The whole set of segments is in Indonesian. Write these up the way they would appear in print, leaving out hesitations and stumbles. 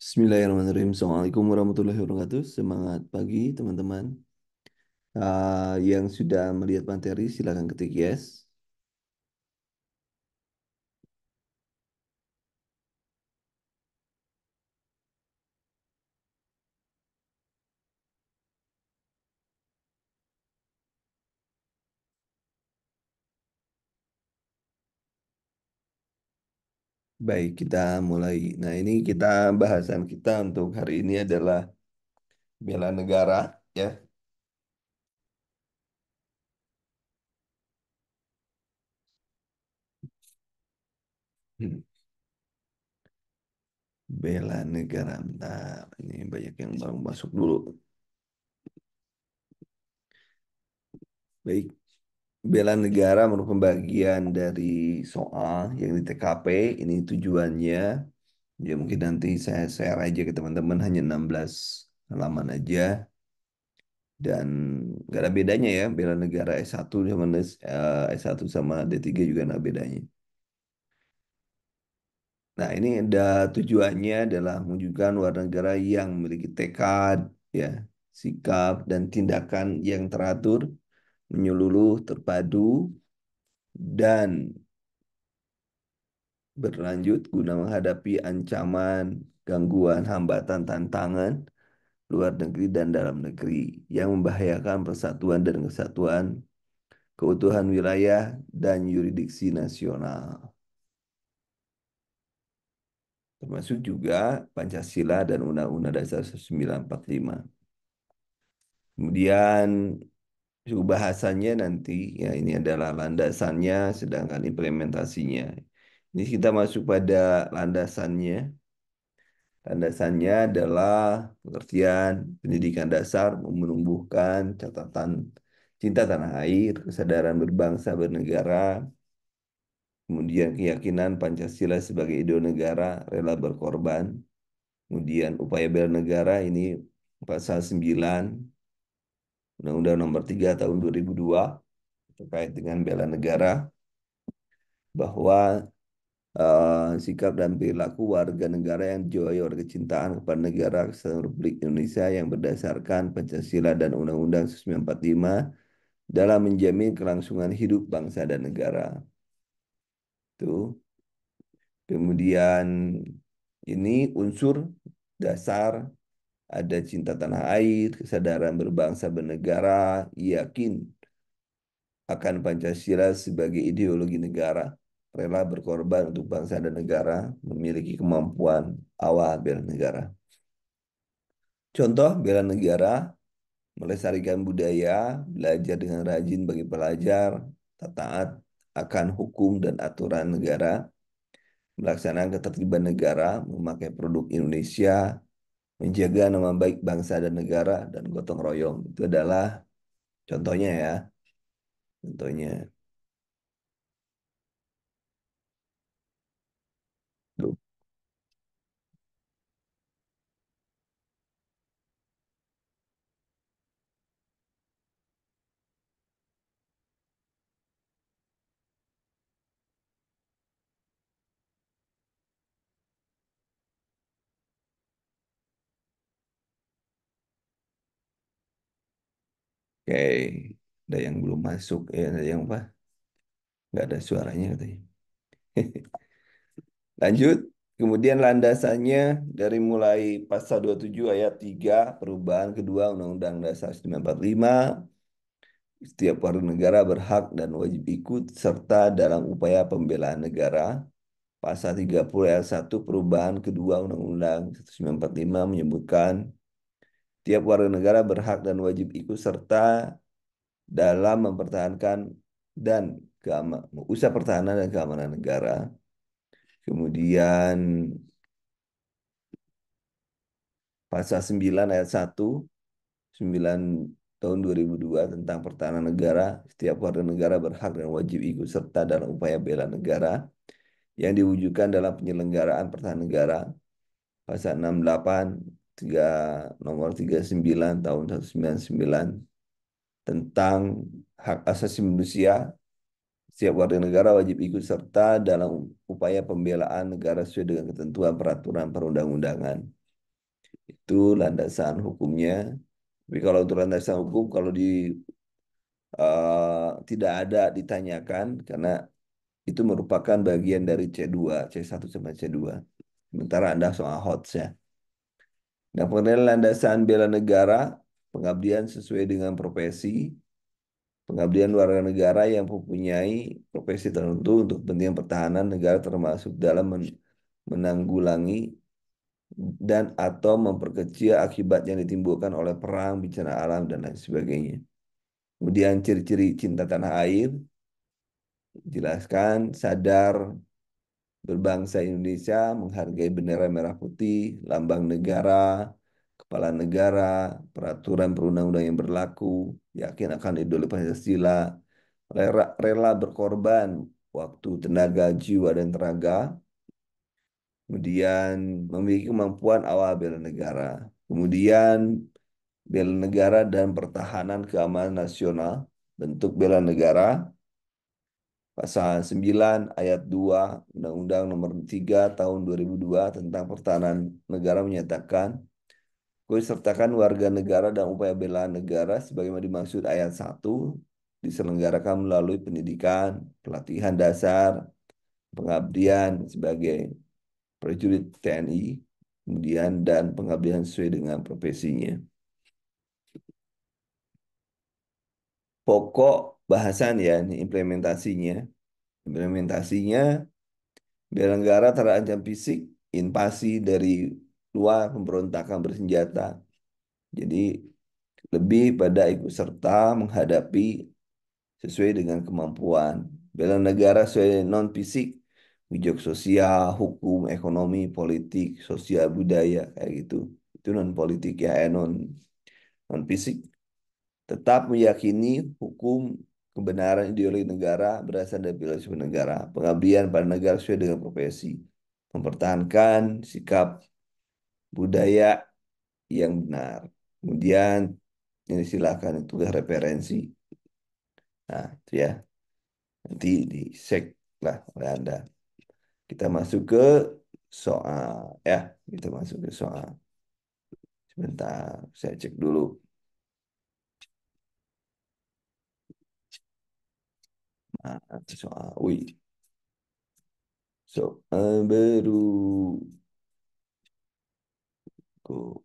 Bismillahirrahmanirrahim. Assalamualaikum warahmatullahi wabarakatuh. Semangat pagi teman-teman. Yang sudah melihat materi silakan ketik yes. Baik, kita mulai. Nah, ini bahasan kita untuk hari ini adalah bela negara, ya. Hmm. Bela negara. Bentar, ini banyak yang baru masuk dulu. Baik, bela negara merupakan bagian dari soal yang di TKP. Ini tujuannya. Ya mungkin nanti saya share aja ke teman-teman hanya 16 halaman aja dan gak ada bedanya ya bela negara S1 sama S1 sama D3 juga nggak bedanya. Nah ini ada tujuannya adalah menunjukkan warga negara yang memiliki tekad, ya, sikap dan tindakan yang teratur, menyeluruh, terpadu dan berlanjut guna menghadapi ancaman, gangguan, hambatan, tantangan luar negeri dan dalam negeri yang membahayakan persatuan dan kesatuan, keutuhan wilayah, dan yurisdiksi nasional. Termasuk juga Pancasila dan Undang-Undang Dasar 1945. Kemudian suku bahasanya nanti, ya ini adalah landasannya, sedangkan implementasinya. Ini kita masuk pada landasannya. Landasannya adalah pengertian pendidikan dasar menumbuhkan catatan cinta tanah air, kesadaran berbangsa bernegara, kemudian keyakinan Pancasila sebagai ideologi negara, rela berkorban, kemudian upaya bela negara ini pasal 9 Undang-Undang Nomor 3 Tahun 2002 terkait dengan bela negara bahwa sikap dan perilaku warga negara yang dijiwai oleh kecintaan kepada negara Kesatuan Republik Indonesia yang berdasarkan Pancasila dan Undang-Undang 1945 dalam menjamin kelangsungan hidup bangsa dan negara. Itu. Kemudian ini unsur dasar ada cinta tanah air, kesadaran berbangsa bernegara, yakin akan Pancasila sebagai ideologi negara, rela berkorban untuk bangsa dan negara, memiliki kemampuan awal bela negara. Contoh bela negara, melestarikan budaya, belajar dengan rajin bagi pelajar, taat akan hukum dan aturan negara, melaksanakan ketertiban negara, memakai produk Indonesia, menjaga nama baik bangsa dan negara, dan gotong royong. Itu adalah contohnya ya, contohnya. Tuh. Oke, ada yang belum masuk, ya, ada yang apa? Nggak ada suaranya katanya. Lanjut, kemudian landasannya dari mulai pasal 27 ayat 3 perubahan kedua Undang-Undang Dasar 1945, setiap warga negara berhak dan wajib ikut serta dalam upaya pembelaan negara. Pasal 30 ayat 1 perubahan kedua Undang-Undang 1945 menyebutkan tiap warga negara berhak dan wajib ikut serta dalam mempertahankan dan usaha pertahanan dan keamanan negara. Kemudian pasal 9 ayat 1 9 tahun 2002 tentang pertahanan negara, setiap warga negara berhak dan wajib ikut serta dalam upaya bela negara yang diwujudkan dalam penyelenggaraan pertahanan negara. Pasal 68 3 nomor 39 tahun 1999 tentang hak asasi manusia, setiap warga negara wajib ikut serta dalam upaya pembelaan negara sesuai dengan ketentuan peraturan perundang-undangan. Itu landasan hukumnya. Tapi kalau untuk landasan hukum, kalau tidak ada ditanyakan, karena itu merupakan bagian dari C2, C1 sampai C2. Sementara Anda soal HOTS ya. Nah, pengenai landasan bela negara, pengabdian sesuai dengan profesi, pengabdian warga negara yang mempunyai profesi tertentu untuk kepentingan pertahanan negara termasuk dalam menanggulangi dan atau memperkecil akibat yang ditimbulkan oleh perang, bencana alam, dan lain sebagainya. Kemudian ciri-ciri cinta tanah air, jelaskan, sadar, berbangsa Indonesia, menghargai bendera merah putih, lambang negara, kepala negara, peraturan perundang-undang yang berlaku, yakin akan ideologi Pancasila, rela berkorban waktu, tenaga, jiwa, dan tenaga, kemudian memiliki kemampuan awal bela negara, kemudian bela negara dan pertahanan keamanan nasional, bentuk bela negara, Pasal 9 ayat 2 Undang-Undang Nomor 3 Tahun 2002 tentang Pertahanan Negara menyatakan sertakan warga negara dan upaya bela negara sebagaimana dimaksud ayat 1 diselenggarakan melalui pendidikan, pelatihan dasar, pengabdian sebagai prajurit TNI, kemudian dan pengabdian sesuai dengan profesinya. Pokok bahasan ya, ini implementasinya. Implementasinya bela negara terancam fisik, invasi dari luar, pemberontakan bersenjata. Jadi lebih pada ikut serta menghadapi sesuai dengan kemampuan. Bela negara sesuai non fisik, wujud sosial, hukum, ekonomi, politik, sosial, budaya kayak gitu. Itu non politik ya, non fisik. Tetap meyakini hukum kebenaran ideologi negara berasal dari filosofi negara, pengabdian pada negara sesuai dengan profesi, mempertahankan sikap budaya yang benar. Kemudian ini silakan itu referensi. Nah, itu ya. Nanti di cek lah oleh Anda. Kita masuk ke soal ya. Kita masuk ke soal. Sebentar, saya cek dulu. Nah, soal. Wih, soal baru. Go.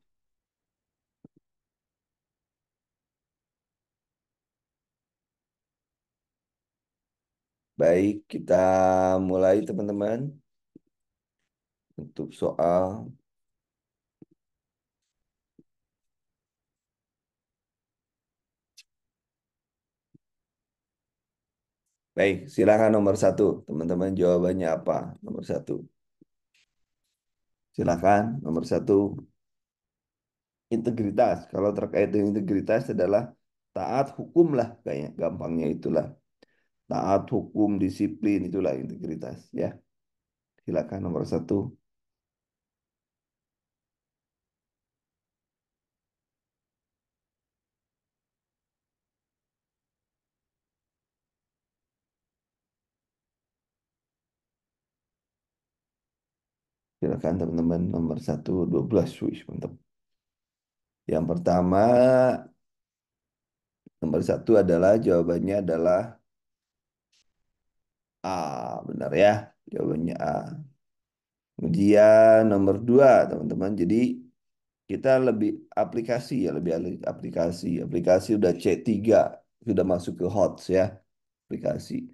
Baik, kita mulai teman-teman untuk soal. Baik, silakan nomor satu. Teman-teman jawabannya apa? Nomor satu. Silakan nomor satu. Integritas. Kalau terkait dengan integritas adalah taat hukum lah kayaknya. Gampangnya itulah. Taat hukum, disiplin itulah integritas ya. Silakan nomor satu. Silakan teman-teman nomor satu 12. Wih, mantap. Yang pertama nomor satu adalah jawabannya adalah A, benar ya. Jawabannya A. Kemudian nomor dua, teman-teman. Jadi kita lebih aplikasi ya, lebih aplikasi. Aplikasi udah C3, sudah masuk ke HOTS ya, aplikasi.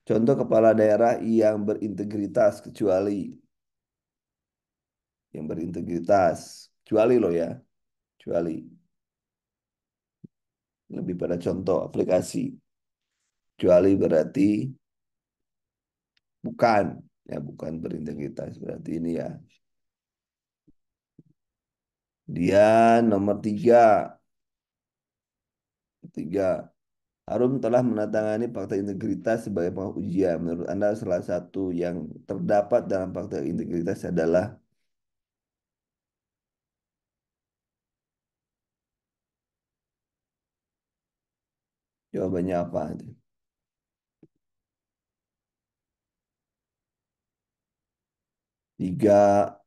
Contoh kepala daerah yang berintegritas kecuali yang berintegritas, kecuali loh ya, kecuali lebih pada contoh aplikasi. Kecuali berarti bukan, ya bukan berintegritas berarti ini ya. Dia nomor tiga, Harum telah menandatangani fakta integritas sebagai pengujian. Menurut Anda salah satu yang terdapat dalam fakta integritas adalah jawabannya apa? Tiga,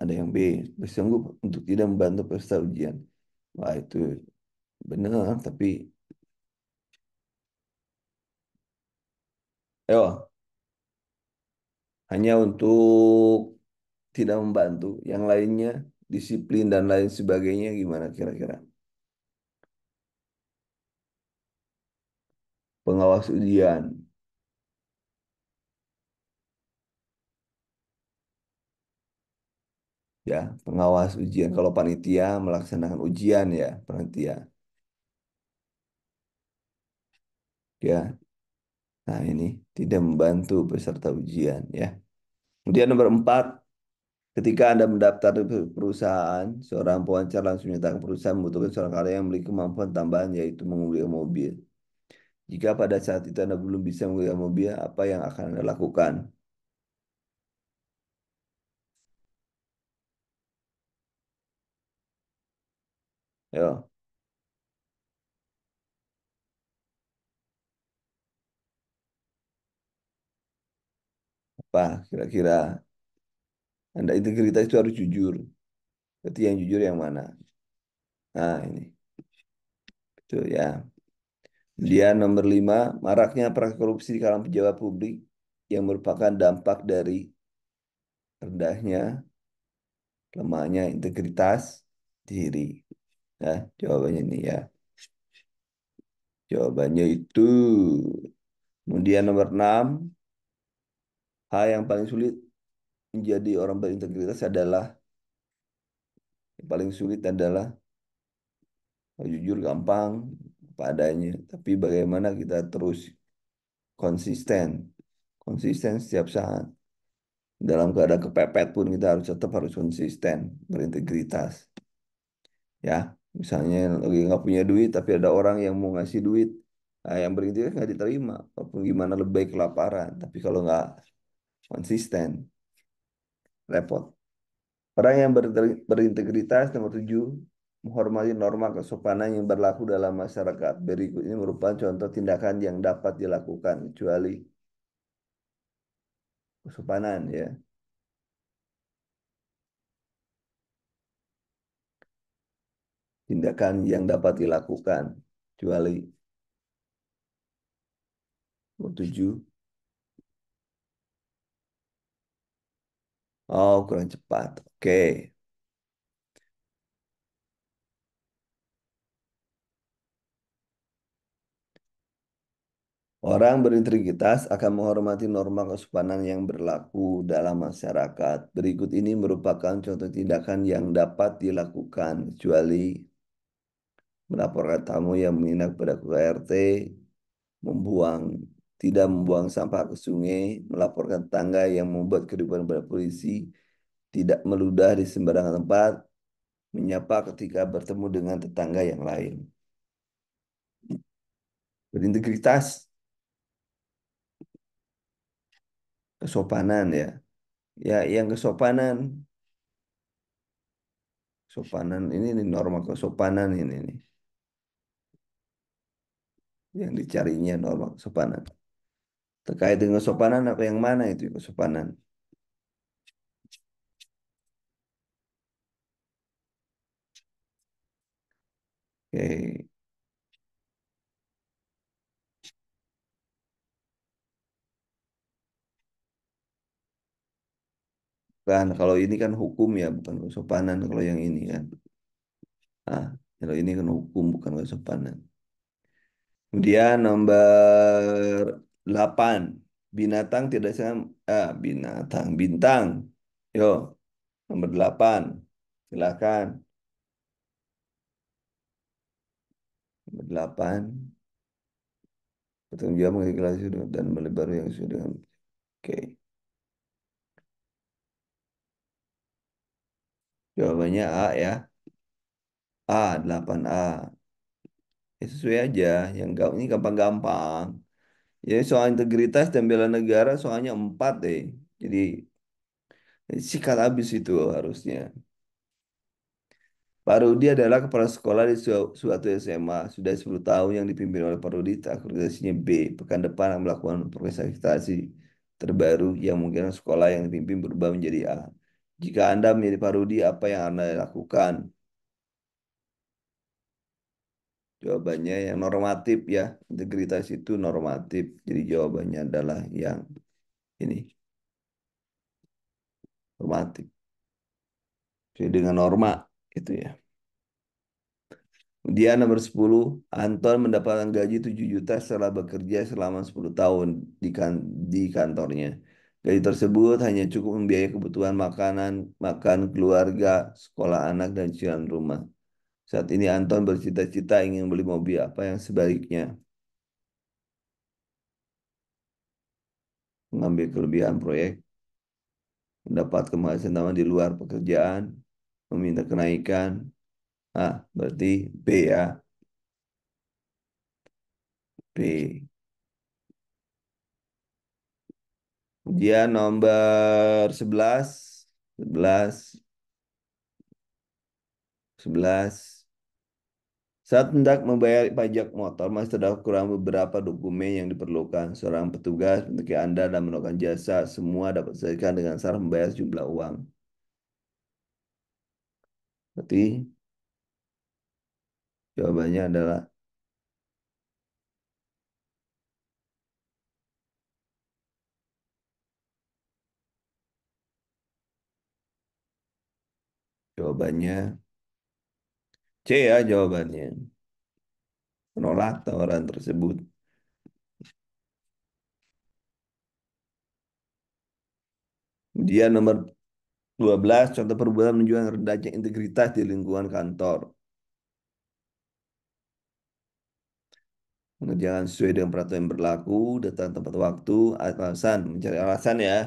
ada yang B, bersanggup untuk tidak membantu peserta ujian. Wah, itu benar, tapi yo, hanya untuk tidak membantu. Yang lainnya, disiplin dan lain sebagainya gimana kira-kira? Pengawas ujian, ya, pengawas ujian. Kalau panitia melaksanakan ujian ya, panitia. Ya, nah ini tidak membantu peserta ujian ya. Kemudian nomor 4, ketika Anda mendaftar di perusahaan, seorang pewawancara langsung menyatakan perusahaan membutuhkan seorang karyawan yang memiliki kemampuan tambahan yaitu mengemudi mobil. Jika pada saat itu Anda belum bisa mengemudi mobil, apa yang akan Anda lakukan? Yo, apa kira-kira? Anda integritas itu harus jujur. Berarti yang jujur yang mana? Nah, ini. Betul ya. Kemudian nomor 5, maraknya praktik korupsi di kalangan pejabat publik yang merupakan dampak dari rendahnya, lemahnya integritas diri. Nah, jawabannya ini ya. Jawabannya itu. Kemudian nomor 6, hal yang paling sulit menjadi orang berintegritas adalah, yang paling sulit adalah jujur gampang apa adanya, tapi bagaimana kita terus konsisten, konsisten setiap saat. Dalam keadaan kepepet pun kita harus tetap harus konsisten, berintegritas. Ya, misalnya lagi nggak punya duit, tapi ada orang yang mau ngasih duit, nah, yang berintegritas nggak diterima. Walaupun gimana lebih baik kelaparan, tapi kalau nggak konsisten, repot. Orang yang berintegritas nomor 7, menghormati norma kesopanan yang berlaku dalam masyarakat. Berikut ini merupakan contoh tindakan yang dapat dilakukan, kecuali kesopanan ya. Tindakan yang dapat dilakukan, kecuali nomor 7. Oh, kurang cepat. Oke. Orang berintegritas akan menghormati norma kesopanan yang berlaku dalam masyarakat. Berikut ini merupakan contoh tindakan yang dapat dilakukan, kecuali melaporkan tamu yang menginap pada KRT, membuang tidak membuang sampah ke sungai, melaporkan tangga yang membuat keributan pada polisi, tidak meludah di sembarangan tempat, menyapa ketika bertemu dengan tetangga yang lain. Berintegritas, kesopanan ya. Ya, yang kesopanan, sopanan ini nih, norma kesopanan ini nih, yang dicarinya norma kesopanan. Terkait dengan kesopanan apa yang mana itu kesopanan? Oke, kan kalau ini kan hukum ya, bukan kesopanan kalau yang ini kan. Ah, kalau ini kan hukum bukan kesopanan. Kemudian nomor 8, binatang tidak sama, binatang, bintang. Yo, nomor 8, silakan. Nomor 8, bertanggung jawab mengenai kelas dan melebar yang sudah. Oke, jawabannya A ya. A, 8A. Ya, sesuai aja. Yang ini gampang-gampang. Jadi soal integritas dan bela negara soalnya 4 deh. Jadi sikat habis itu harusnya. Pak Rudi adalah kepala sekolah di suatu SMA. Sudah 10 tahun yang dipimpin oleh Pak Rudi, akreditasinya B. Pekan depan akan melakukan proses akreditasi terbaru yang mungkin sekolah yang dipimpin berubah menjadi A. Jika Anda menjadi parodi, apa yang Anda lakukan? Jawabannya yang normatif ya. Integritas itu normatif. Jadi jawabannya adalah yang ini, normatif. Sesuai dengan norma itu ya. Kemudian nomor 10, Anton mendapatkan gaji 7 juta setelah bekerja selama 10 tahun di kantornya. Gaji tersebut hanya cukup membiayai kebutuhan makanan, makan keluarga, sekolah anak, dan cicilan rumah. Saat ini Anton bercita-cita ingin beli mobil, apa yang sebaliknya? Mengambil kelebihan proyek, mendapat penghasilan tambahan di luar pekerjaan, meminta kenaikan. Ah, berarti B ya, B. Dia nomor 11, 11, 11. Saat hendak membayar pajak motor, masih terdapat kurang beberapa dokumen yang diperlukan. Seorang petugas mencari Anda dan melakukan jasa. Semua dapat diselesaikan dengan syarat membayar jumlah uang. Berarti jawabannya adalah jawabannya C ya jawabannya. Menolak tawaran tersebut. Kemudian nomor 12, contoh perbuatan menunjukkan rendahnya integritas di lingkungan kantor. Mengerjakan sesuai dengan peraturan yang berlaku, datang tepat waktu, alasan, mencari alasan ya.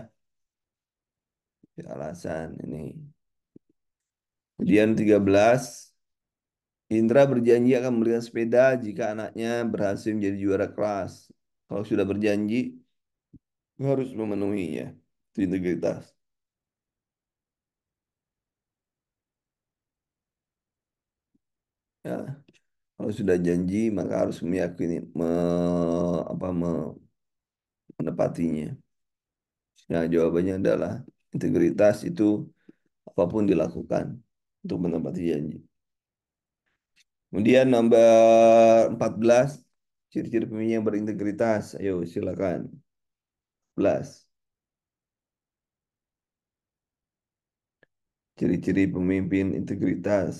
Alasan ini. Kemudian 13, Indra berjanji akan membelikan sepeda jika anaknya berhasil menjadi juara kelas. Kalau sudah berjanji, harus memenuhinya. Itu integritas. Ya, kalau sudah janji, maka harus meyakini, menepatinya. Nah, jawabannya adalah integritas itu apapun dilakukan untuk menepati janji. Kemudian nomor 14, ciri-ciri pemimpin yang berintegritas. Ayo, silakan. 14. Ciri-ciri pemimpin integritas.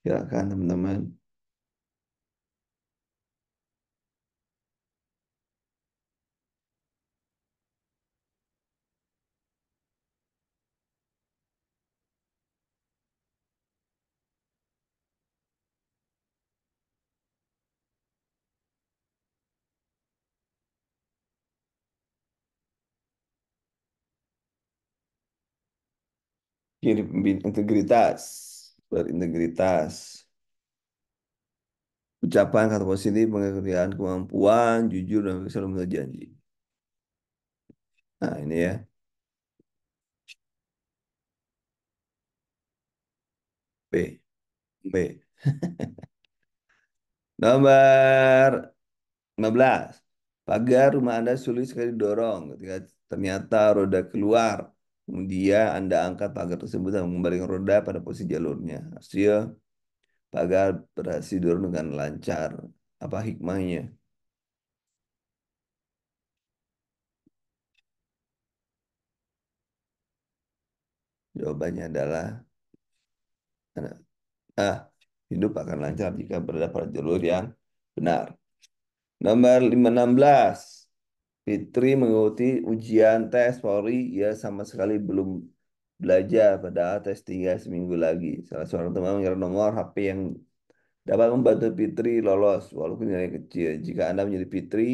Silakan teman-teman. Ciri pemimpin integritas. Berintegritas. Ucapan kata positif, pengertian kemampuan, jujur, dan selalu berjanji. Nah, ini ya. B. B. Nomor 15. Pagar rumah Anda sulit sekali didorong ketika ternyata roda keluar. Kemudian Anda angkat pagar tersebut dan mengembalikan roda pada posisi jalurnya. Hasil pagar berhasil didorong dengan lancar. Apa hikmahnya? Jawabannya adalah ah, hidup akan lancar jika berada pada jalur yang benar. Nomor 516. Fitri mengikuti ujian tes Polri. Ia sama sekali belum belajar padahal tes tinggal seminggu lagi. Salah seorang teman mengira nomor HP yang dapat membantu Fitri lolos walaupun nilai kecil. Jika Anda menjadi Fitri,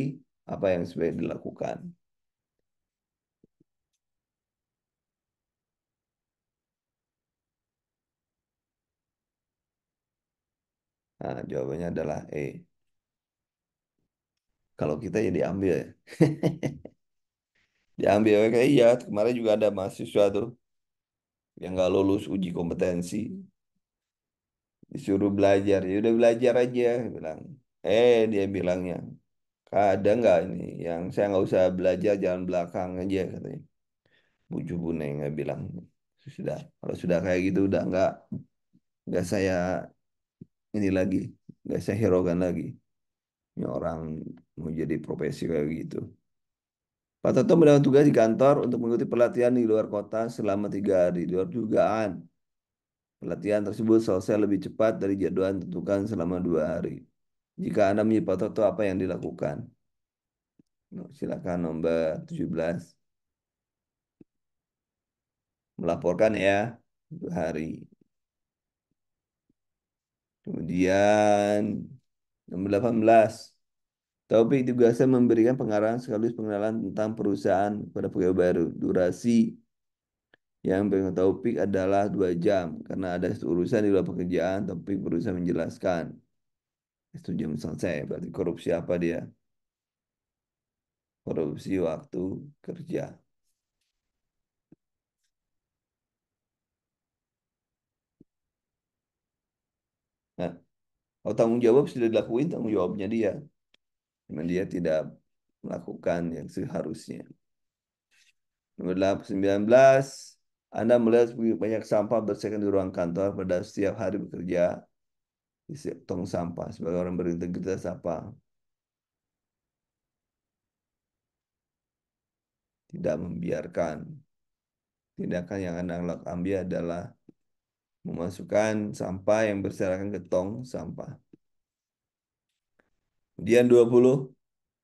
apa yang sebaiknya dilakukan? Nah, jawabannya adalah E. Kalau kita ya diambil ya. Diambil kayak iya, kemarin juga ada mahasiswa tuh yang nggak lulus uji kompetensi, disuruh belajar. Ya udah belajar aja, bilang. Dia bilangnya, "Kak, ada nggak ini yang saya nggak usah belajar jalan belakang aja," katanya. Bu Jubu nggak bilang, sudah, kalau sudah kayak gitu udah nggak saya ini lagi, nggak saya hiraukan lagi. Ini orang mau jadi profesi kayak gitu. Pak Toto mendapat tugas di kantor untuk mengikuti pelatihan di luar kota selama 3 hari. Di luar dugaan, pelatihan tersebut selesai lebih cepat dari jadwal yang ditentukan selama 2 hari. Jika Anda menjadi Pak Toto, apa yang dilakukan? Silakan nomor 17. Melaporkan ya, 2 hari. Kemudian nomor 18. Taufik tugasnya memberikan pengarahan sekaligus pengenalan tentang perusahaan pada pegawai baru. Durasi yang pegang Taufik adalah 2 jam. Karena ada urusan di luar pekerjaan, Taufik berusaha menjelaskan. 1 jam selesai. Berarti korupsi apa dia? Korupsi waktu kerja. Nah, kalau tanggung jawab sudah dilakuin, tanggung jawabnya dia. Cuman dia tidak melakukan yang seharusnya. Nomor 19. Anda melihat banyak sampah berserakan di ruang kantor pada setiap hari bekerja di tong sampah. Sebagai orang berintegritas apa? Tidak membiarkan. Tindakan yang Anda ambil adalah memasukkan sampah yang berserakan ke tong sampah. Kemudian 20.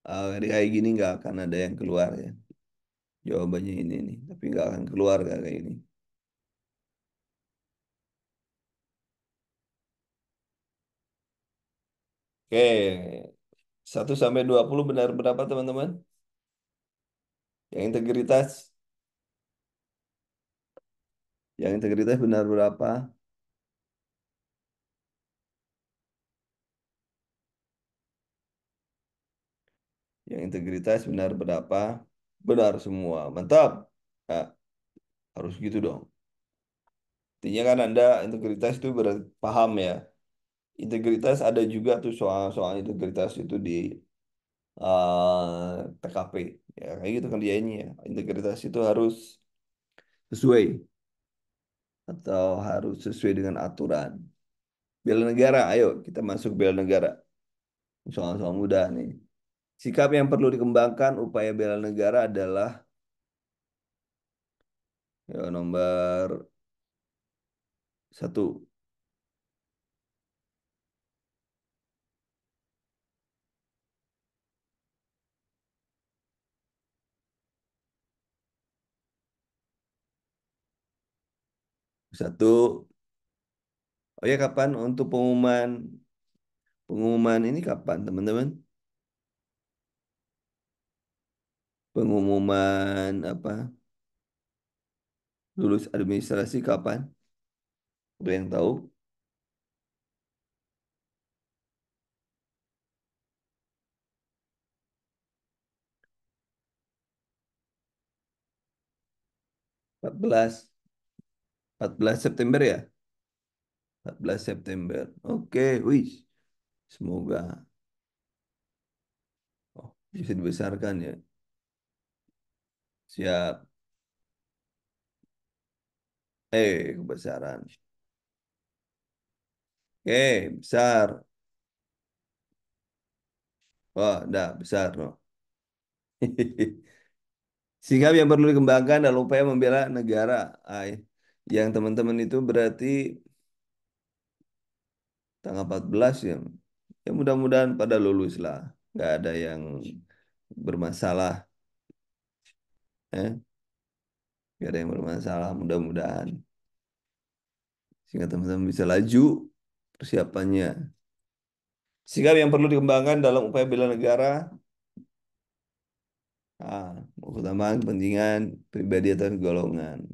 Hari kayak gini nggak akan ada yang keluar ya. Jawabannya ini nih. Tapi nggak akan keluar kayak ini. Oke. 1 sampai 20 benar berapa teman-teman? Yang integritas. Yang integritas benar berapa? Yang integritas benar berapa? Benar semua. Mantap. Ya, harus gitu dong. Artinya kan Anda integritas itu berarti paham ya. Integritas ada juga tuh soal-soal integritas itu di TKP. Ya, kayak gitu kan dia ini ya. Integritas itu harus sesuai atau harus sesuai dengan aturan. Bela negara, ayo kita masuk bela negara. Soal-soal mudah nih. Sikap yang perlu dikembangkan upaya bela negara adalah ya, nomor 1. Satu, oh ya kapan untuk pengumuman pengumuman ini kapan teman-teman? Pengumuman apa? Lulus administrasi kapan? Ada yang tahu? 14, 14 September ya? 14 September. Oke, wih. Semoga bisa dibesarkan ya. Siap. Kebesaran. Besar. Wah, dah besar no. Sikap yang perlu dikembangkan dalam upaya membela negara. Ay, yang teman-teman itu berarti tanggal 14 ya. Ya mudah-mudahan pada lulus lah. Nggak ada yang bermasalah. Eh? Nggak ada yang bermasalah mudah-mudahan. Sehingga teman-teman bisa laju persiapannya. Sikap yang perlu dikembangkan dalam upaya bela negara. Utamakan kepentingan pribadi atau golongan.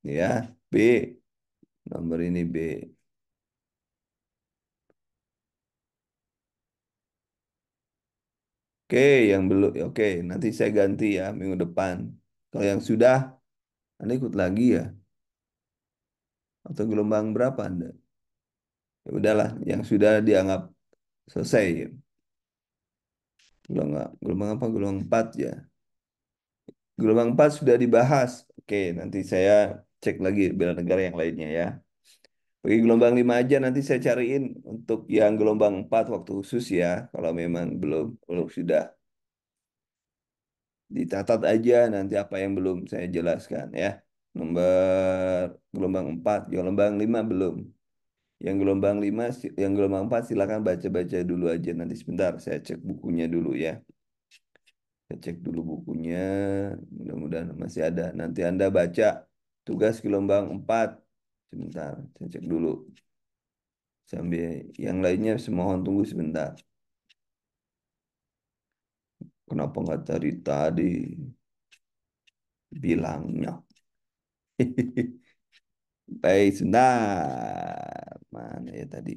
Ya, B. Nomor ini B. Oke, yang belum. Oke, nanti saya ganti ya minggu depan. Kalau yang sudah, Anda ikut lagi ya? Atau gelombang berapa Anda? Ya udahlah, yang sudah dianggap selesai. Gelombang apa? Gelombang 4 ya. Gelombang 4 sudah dibahas. Oke, nanti saya cek lagi bela negara yang lainnya ya. Bagi gelombang 5 aja nanti saya cariin untuk yang gelombang 4 waktu khusus ya. Kalau memang belum sudah dicatat aja nanti apa yang belum saya jelaskan ya. Nomor gelombang 4, gelombang 5 belum. Yang gelombang 4 silakan baca-baca dulu aja nanti sebentar saya cek bukunya dulu ya. Saya cek dulu bukunya, mudah-mudahan masih ada. Nanti Anda baca tugas gelombang 4. Sebentar, saya cek dulu. Sambil yang lainnya semohon tunggu sebentar. Kenapa nggak dari tadi bilangnya? Baik, sebentar. Mana ya tadi?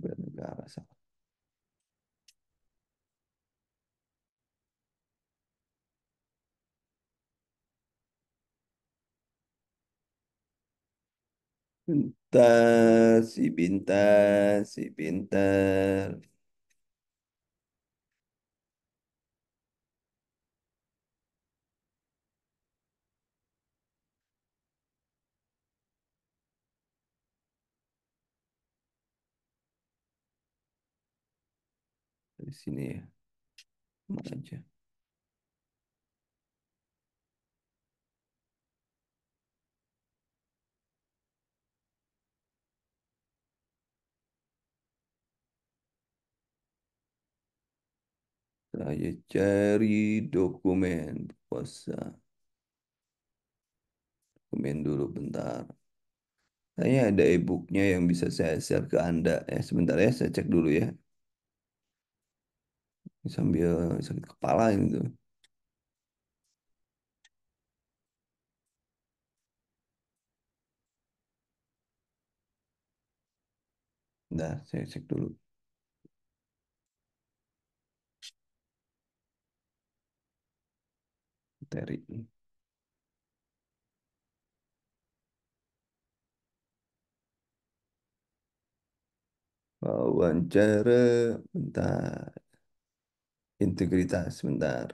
Bela negara salah. Pintar, si pintar, si pintar. Dari sini ya, mana aja. Saya cari dokumen puasa. Dokumen dulu bentar. Kayaknya ada e-booknya yang bisa saya share ke Anda. Sebentar ya, saya cek dulu ya. Sambil sakit kepala ini tuh. Bentar, saya cek dulu. Materi. Wawancara, bentar. Integritas, bentar.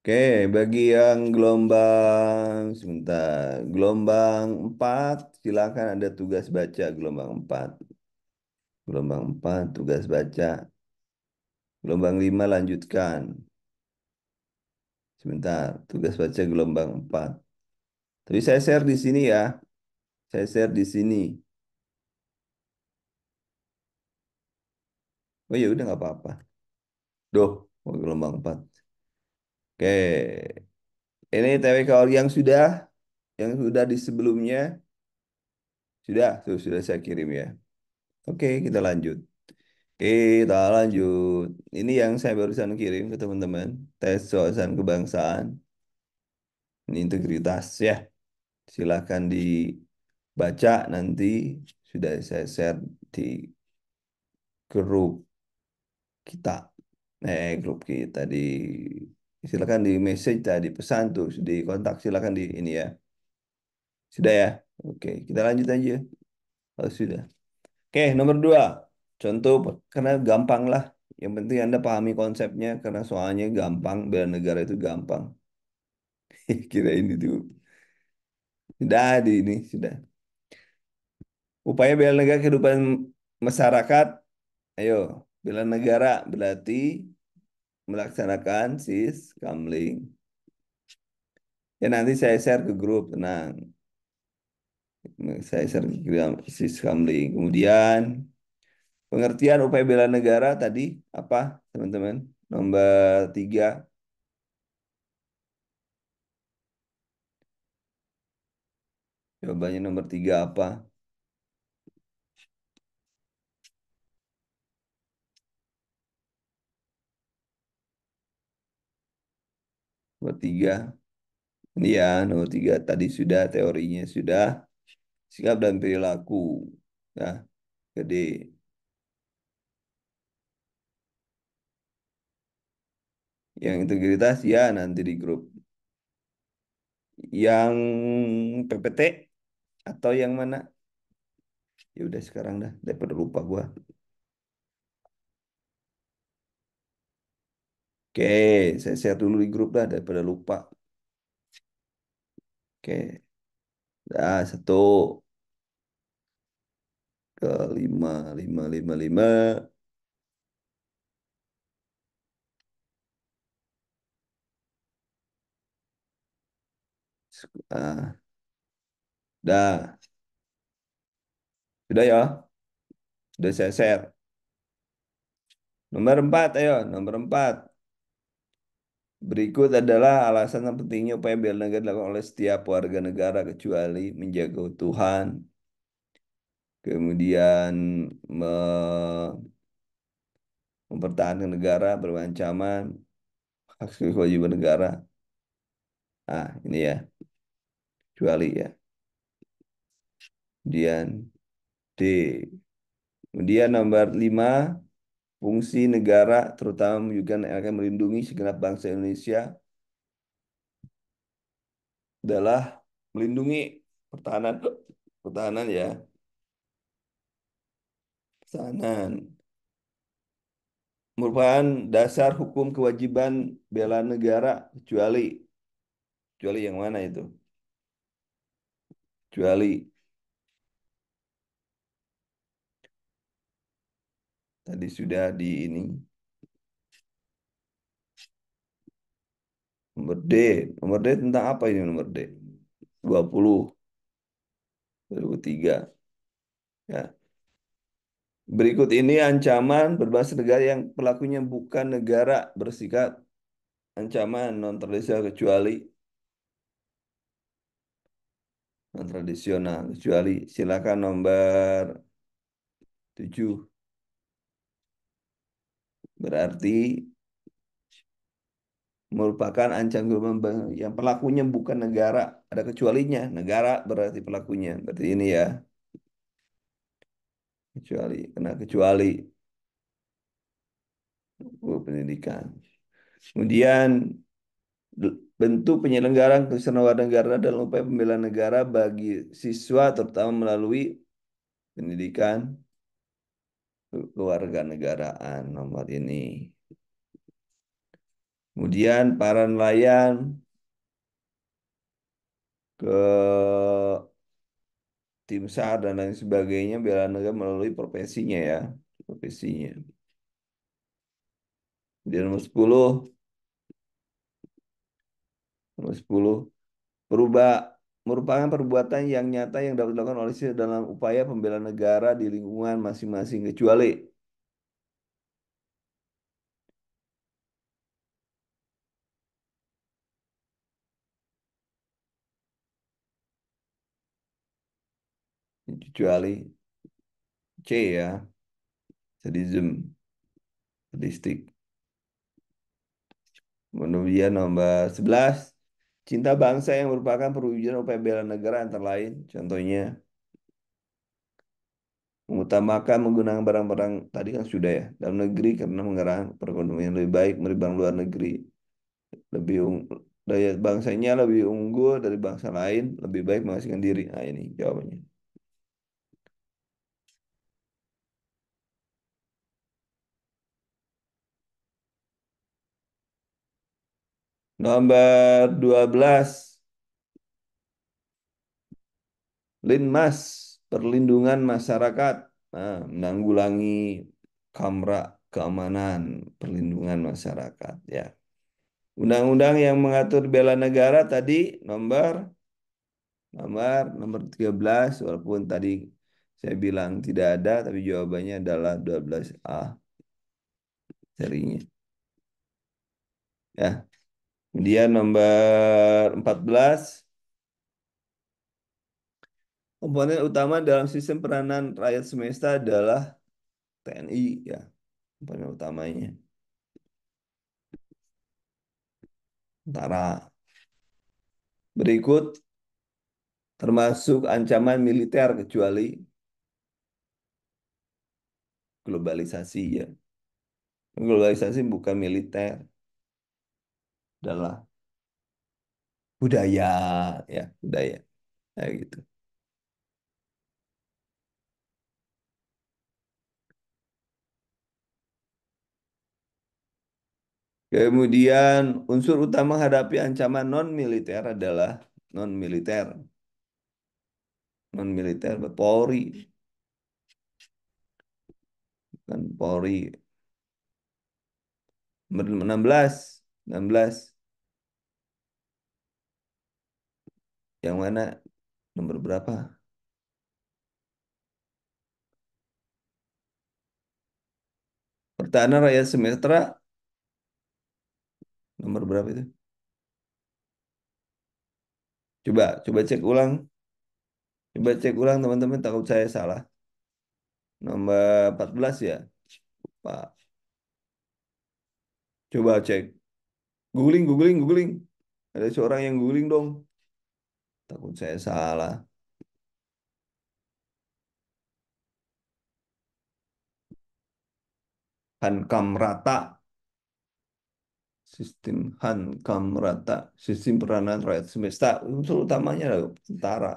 Oke, bagi yang gelombang, sebentar. Gelombang 4 silakan ada tugas baca gelombang 4. Gelombang 4 tugas baca. Gelombang 5 lanjutkan. Sebentar, tugas baca gelombang 4. Tapi saya share di sini ya. Saya share di sini. Oh ya udah nggak apa-apa. Duh, oh, gelombang 4. Oke. Ini TWK yang sudah di sebelumnya sudah saya kirim ya. Oke, kita lanjut. Kita lanjut. Ini yang saya barusan kirim ke teman-teman. Tes wawasan kebangsaan. Ini integritas ya. Silahkan dibaca nanti. Sudah saya share di grup kita. Grup kita silakan di message tadi pesan tuh di kontak silakan di ini ya. Sudah ya? Oke, kita lanjut aja. Oh, sudah. Oke, nomor 2. Contoh, karena gampang lah. Yang penting Anda pahami konsepnya, karena soalnya gampang, bela negara itu gampang. Kira ini tuh. Sudah di ini, sudah. Upaya bela negara kehidupan masyarakat. Ayo, bela negara berarti melaksanakan kamling. Ya nanti saya share ke grup, tenang. Saya share ke grup kamling. Kemudian, pengertian upaya bela negara tadi apa, teman-teman? Nomor 3. Jawabannya nomor 3 apa? Nomor 3. Ini ya, nomor 3 tadi sudah teorinya sudah. Sikap dan perilaku. Nah, gede. Yang integritas ya nanti di grup. Yang PPT. Atau yang mana? Ya udah sekarang dah, daripada lupa gua. Oke, saya share dulu di grup dah daripada lupa. Oke, dah satu ke lima, lima, lima, lima. Ah, dah, sudah ya, sudah saya share. Nomor empat, ayo, nomor empat. Berikut adalah alasan yang pentingnya upaya bela negara dilakukan oleh setiap warga negara kecuali menjaga keutuhan, kemudian me- mempertahankan negara, berancaman, hak dan kewajiban negara. Ah, ini ya, kecuali ya. Kemudian D. Kemudian nomor 5, fungsi negara terutama juga akan melindungi segenap bangsa Indonesia adalah melindungi pertahanan, pertahanan ya, pertahanan merupakan dasar hukum kewajiban bela negara kecuali yang mana itu? Kecuali tadi sudah di ini nomor D. Nomor D tentang apa ini nomor D? 20 2003. Ya. Berikut ini ancaman berbahasa negara yang pelakunya bukan negara bersikap ancaman non tradisional non tradisional kecuali silakan nomor 7. Berarti merupakan ancaman yang pelakunya bukan negara. Ada kecualinya. Negara berarti pelakunya. Berarti ini ya. Kecuali. Kena kecuali pendidikan. Kemudian bentuk penyelenggaraan kesenawan negara dalam upaya pembelaan negara bagi siswa terutama melalui pendidikan kewarganegaraan nomor ini. Kemudian para nelayan ke tim SAR dan lain sebagainya bela negara melalui profesinya ya, profesinya. Di nomor 10 berubah merupakan perbuatan yang nyata yang dapat dilakukan oleh siswa dalam upaya pembelaan negara di lingkungan masing-masing kecuali C ya, sadism, sadistik. Kemudian nomor 11 cinta bangsa yang merupakan perwujudan upaya bela negara antara lain, contohnya mengutamakan menggunakan barang-barang tadi kan sudah ya dalam negeri karena mengerang perekonomian lebih baik menimbang luar negeri lebih daya bangsanya lebih unggul dari bangsa lain lebih baik mengasingkan diri. Nah ini jawabannya. Nomor 12 Linmas perlindungan masyarakat. Nah, menanggulangi kamra keamanan perlindungan masyarakat ya. Undang-undang yang mengatur bela negara tadi nomor nomor 13 walaupun tadi saya bilang tidak ada tapi jawabannya adalah 12A serinya ya. Kemudian nomor 14 komponen utama dalam sistem peranan rakyat semesta adalah TNI ya, komponen utamanya. Tentara. Berikut termasuk ancaman militer kecuali globalisasi ya. Globalisasi bukan militer, adalah budaya ya, budaya. Kayak gitu. Kemudian unsur utama menghadapi ancaman non-militer adalah non-militer. Non-militer, Polri. Kan Polri. Nomor 16. 16. Yang mana? Nomor berapa? Pertahanan rakyat sejahtera. Nomor berapa itu? Coba cek ulang. Coba cek ulang teman-teman, takut saya salah. Nomor 14 ya, Pak. Coba cek. Googling. Ada seorang yang googling dong. Takut saya salah. Hankam rata. Sistem hankam rata. Sistem peranan rakyat semesta. Unsur utamanya adalah tentara.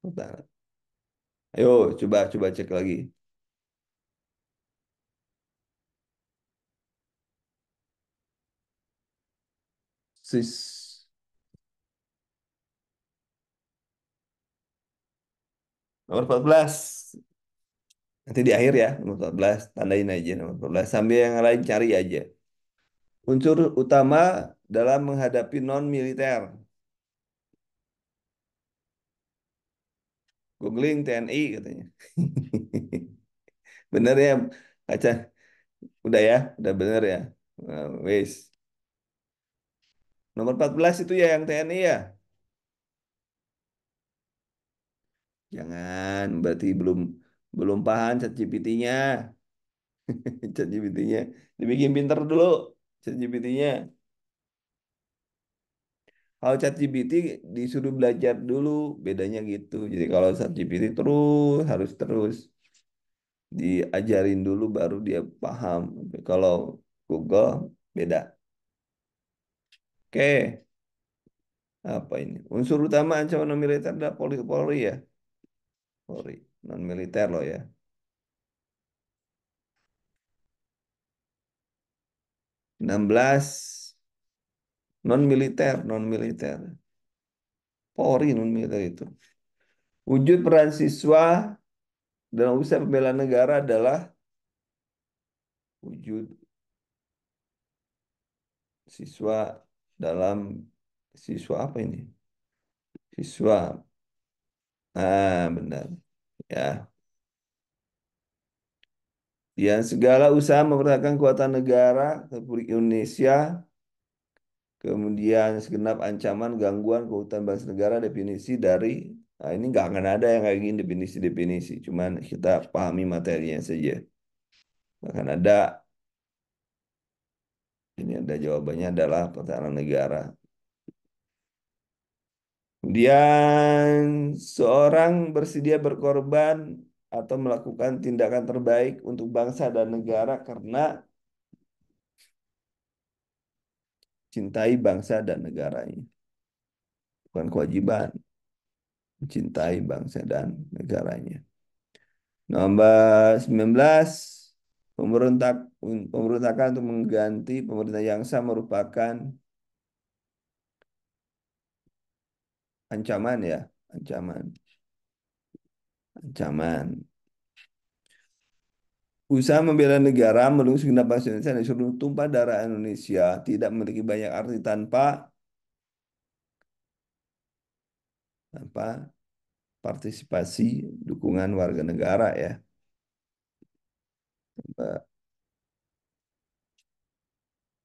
Tentara. Ayo, coba cek lagi. Sis. Nomor 14. Nanti di akhir ya, nomor 14. Tandain aja nomor 14. Sambil yang lain cari aja. Unsur utama dalam menghadapi non-militer. Googling TNI katanya. Bener ya, kaca. Udah bener ya. Nah, wis. Nomor 14 itu ya yang TNI ya. Jangan, berarti belum belum paham ChatGPT-nya. ChatGPT-nya dibikin pinter dulu ChatGPT-nya. Kalau ChatGPT disuruh belajar dulu, bedanya gitu. Jadi kalau ChatGPT harus terus diajarin dulu baru dia paham. Kalau Google beda. Oke, apa ini? Unsur utama ancaman non militer adalah Polri ya. Polri, non militer loh ya. 16 non militer. Polri non militer itu. Wujud peran siswa dalam usaha pembela negara adalah wujud siswa dalam siswa apa ini? Siswa. Ah, benar. Ya. Yang segala usaha mempertahankan kekuatan negara Republik Indonesia, kemudian segenap ancaman gangguan keutuhan bangsa negara definisi dari ini nggak akan ada yang kayak gini definisi-definisi, cuman kita pahami materinya saja. Nggak akan ada. Ini ada jawabannya adalah pertahanan negara. Kemudian seorang bersedia berkorban atau melakukan tindakan terbaik untuk bangsa dan negara karena cintai bangsa dan negaranya. Bukan kewajiban, mencintai bangsa dan negaranya. Nomor 19, pemberontak, pemberontakan untuk mengganti pemerintah yang sah merupakan ancaman ya, ancaman, ancaman. Usaha membela negara melindungi segenap bangsa Indonesia dan seluruh tumpah darah Indonesia tidak memiliki banyak arti tanpa tanpa partisipasi dukungan warga negara ya.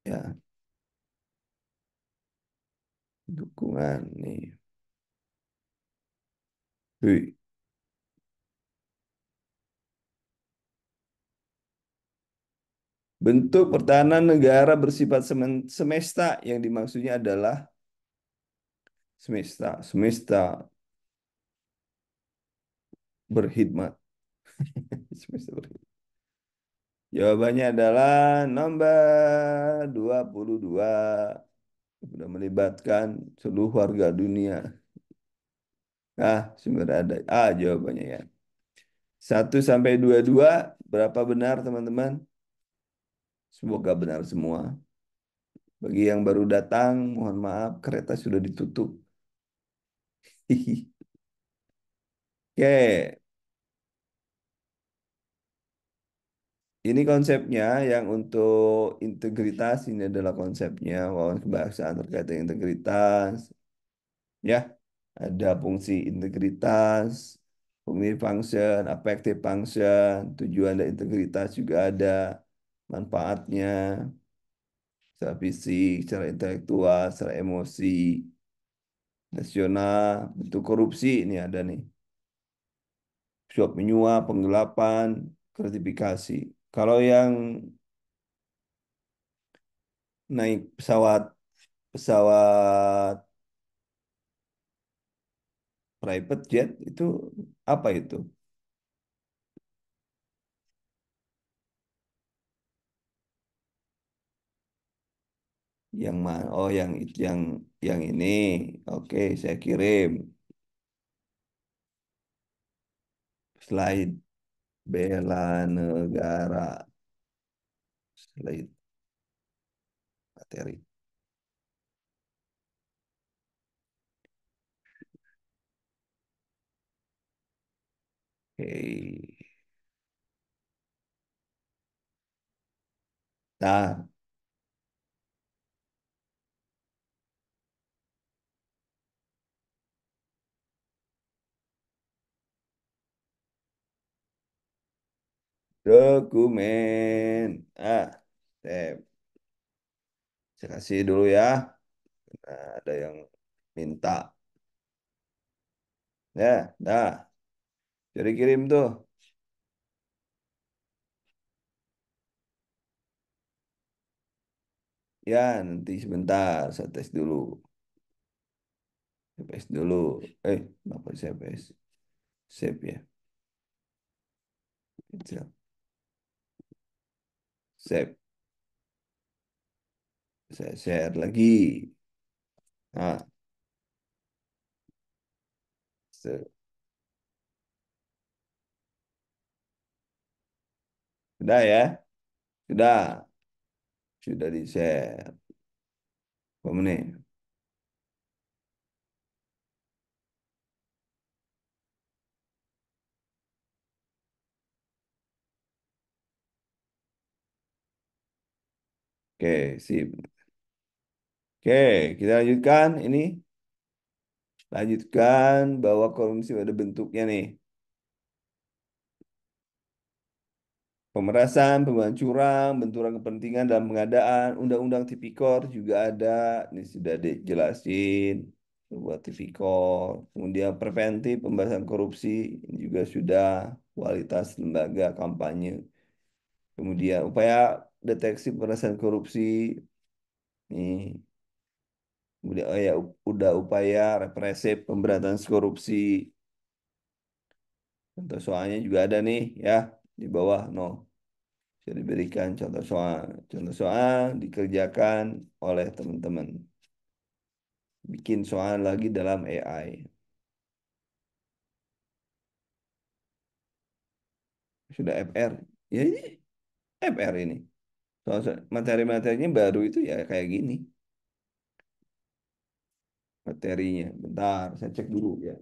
Ya, dukungan nih. Hui. Bentuk pertahanan negara bersifat semesta yang dimaksudnya adalah semesta berkhidmat. Semesta berkhidmat. Jawabannya adalah nomor 22. Sudah melibatkan seluruh warga dunia. Sumber ada. Jawabannya ya. 1 sampai 22 berapa benar teman-teman? Semoga benar semua. Bagi yang baru datang, mohon maaf, kereta sudah ditutup. Oke, ini konsepnya yang untuk integritas, ini adalah konsepnya, wawasan kebangsaan terkait dengan integritas. Ya, ada fungsi integritas, fungsi function, affective function, tujuan dan integritas juga ada manfaatnya, secara fisik, secara intelektual, secara emosi, nasional, bentuk korupsi ini ada nih, suap menyuap, penggelapan, gratifikasi. Kalau yang naik pesawat pesawat private jet itu apa itu? Yang mana? Oh, yang ini. Oke, saya kirim slide bela negara, slide materi. Oke. Nah, dokumen. Saya, saya kasih dulu ya. Nah, ada yang minta. Ya, dah. Jadi kirim tuh. Ya, nanti sebentar. Saya tes dulu. Saya tes dulu. Kenapa saya tes? Save ya. Kecil. Save. Saya share lagi. Nah, sudah ya. Sudah. Sudah di-share. Apa menit? Oke, sip. Oke, kita lanjutkan ini. Lanjutkan bahwa korupsi ada bentuknya nih. Pemerasan, pembunuhan curang, benturan kepentingan dalam pengadaan, undang-undang tipikor juga ada. Ini sudah dijelasin buat tipikor. Kemudian preventif, pembahasan korupsi, ini juga sudah kualitas lembaga kampanye. Kemudian upaya deteksi pemberantasan korupsi, ini. Kemudian udah upaya represif pemberantasan korupsi. Contoh soalnya juga ada nih ya di bawah no. Bisa diberikan contoh soal. Contoh soal dikerjakan oleh teman-teman. Bikin soal lagi dalam AI. Sudah FR. Ya ini FR ini. Materi-materinya baru itu ya kayak gini. Materinya. Bentar, saya cek dulu ya.